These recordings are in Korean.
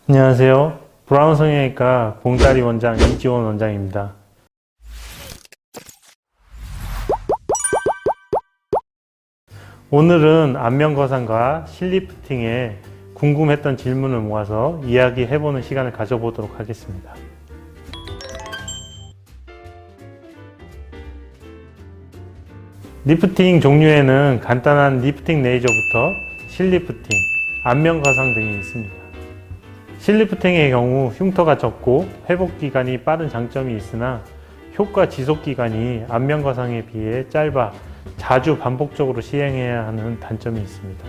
안녕하세요. 브라운 성형외과 봉다리 원장 이지원 원장입니다. 오늘은 안면거상과 실리프팅에 궁금했던 질문을 모아서 이야기해보는 시간을 가져보도록 하겠습니다. 리프팅 종류에는 간단한 리프팅 레이저부터 실리프팅, 안면거상 등이 있습니다. 실리프팅의 경우 흉터가 적고 회복기간이 빠른 장점이 있으나 효과 지속기간이 안면거상에 비해 짧아 자주 반복적으로 시행해야 하는 단점이 있습니다.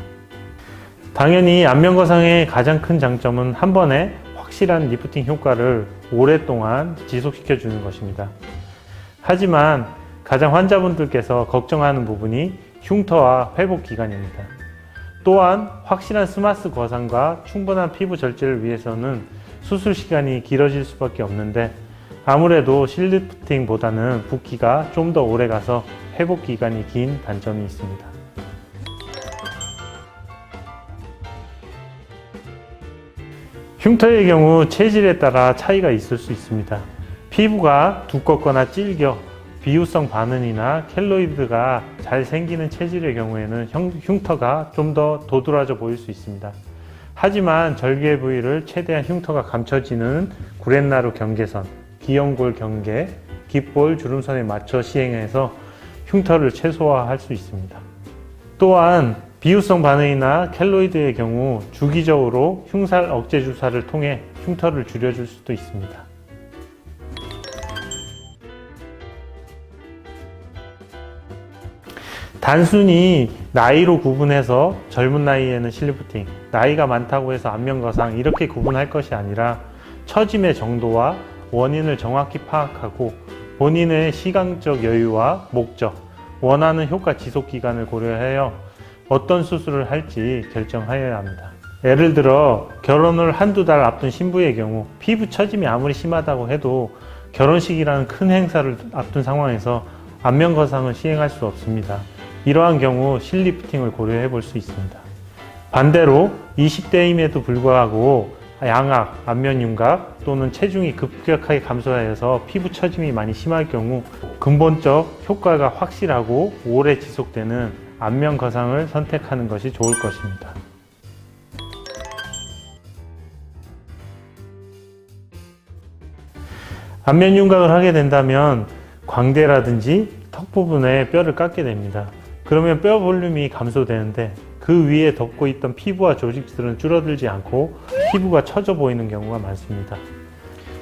당연히 안면거상의 가장 큰 장점은 한 번에 확실한 리프팅 효과를 오랫동안 지속시켜 주는 것입니다. 하지만 가장 환자분들께서 걱정하는 부분이 흉터와 회복기간입니다. 또한 확실한 스마스 거상과 충분한 피부 절제를 위해서는 수술 시간이 길어질 수밖에 없는데 아무래도 실리프팅보다는 붓기가 좀 더 오래 가서 회복 기간이 긴 단점이 있습니다. 흉터의 경우 체질에 따라 차이가 있을 수 있습니다. 피부가 두껍거나 질겨 비유성 반응이나 켈로이드가 잘 생기는 체질의 경우에는 흉터가 좀 더 도드라져 보일 수 있습니다. 하지만 절개 부위를 최대한 흉터가 감춰지는 구렛나루 경계선, 기형골 경계, 깃볼 주름선에 맞춰 시행해서 흉터를 최소화할 수 있습니다. 또한 비유성 반응이나 켈로이드의 경우 주기적으로 흉살 억제 주사를 통해 흉터를 줄여줄 수도 있습니다. 단순히 나이로 구분해서 젊은 나이에는 실리프팅, 나이가 많다고 해서 안면거상 이렇게 구분할 것이 아니라 처짐의 정도와 원인을 정확히 파악하고 본인의 시간적 여유와 목적, 원하는 효과 지속 기간을 고려하여 어떤 수술을 할지 결정하여야 합니다. 예를 들어 결혼을 한두 달 앞둔 신부의 경우 피부 처짐이 아무리 심하다고 해도 결혼식이라는 큰 행사를 앞둔 상황에서 안면거상을 시행할 수 없습니다. 이러한 경우 실리프팅을 고려해 볼 수 있습니다. 반대로 20대임에도 불구하고 양악, 안면윤곽 또는 체중이 급격하게 감소하여서 피부 처짐이 많이 심할 경우 근본적 효과가 확실하고 오래 지속되는 안면거상을 선택하는 것이 좋을 것입니다. 안면윤곽을 하게 된다면 광대라든지 턱 부분에 뼈를 깎게 됩니다. 그러면 뼈 볼륨이 감소되는데 그 위에 덮고 있던 피부와 조직들은 줄어들지 않고 피부가 처져 보이는 경우가 많습니다.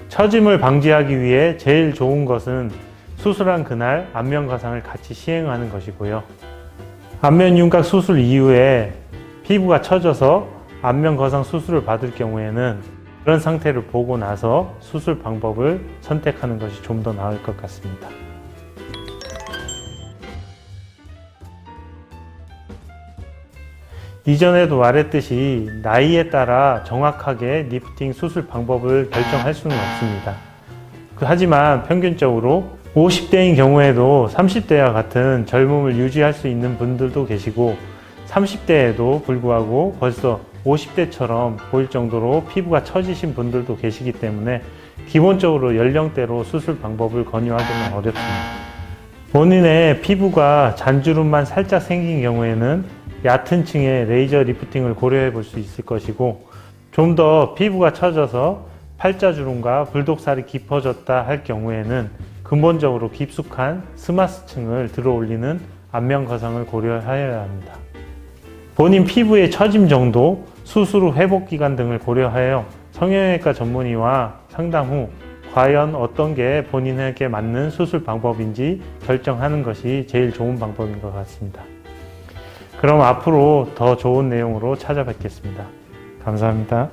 처짐을 방지하기 위해 제일 좋은 것은 수술한 그날 안면거상을 같이 시행하는 것이고요. 안면윤곽 수술 이후에 피부가 처져서 안면거상 수술을 받을 경우에는 그런 상태를 보고 나서 수술 방법을 선택하는 것이 좀 더 나을 것 같습니다. 이전에도 말했듯이 나이에 따라 정확하게 리프팅 수술 방법을 결정할 수는 없습니다. 하지만 평균적으로 50대인 경우에도 30대와 같은 젊음을 유지할 수 있는 분들도 계시고 30대에도 불구하고 벌써 50대처럼 보일 정도로 피부가 처지신 분들도 계시기 때문에 기본적으로 연령대로 수술 방법을 권유하기는 어렵습니다. 본인의 피부가 잔주름만 살짝 생긴 경우에는 얕은 층의 레이저 리프팅을 고려해 볼 수 있을 것이고 좀 더 피부가 처져서 팔자주름과 불독살이 깊어졌다 할 경우에는 근본적으로 깊숙한 스마스층을 들어 올리는 안면거상을 고려하여야 합니다. 본인 피부의 처짐 정도, 수술 후 회복기간 등을 고려하여 성형외과 전문의와 상담 후 과연 어떤 게 본인에게 맞는 수술 방법인지 결정하는 것이 제일 좋은 방법인 것 같습니다. 그럼 앞으로 더 좋은 내용으로 찾아뵙겠습니다. 감사합니다.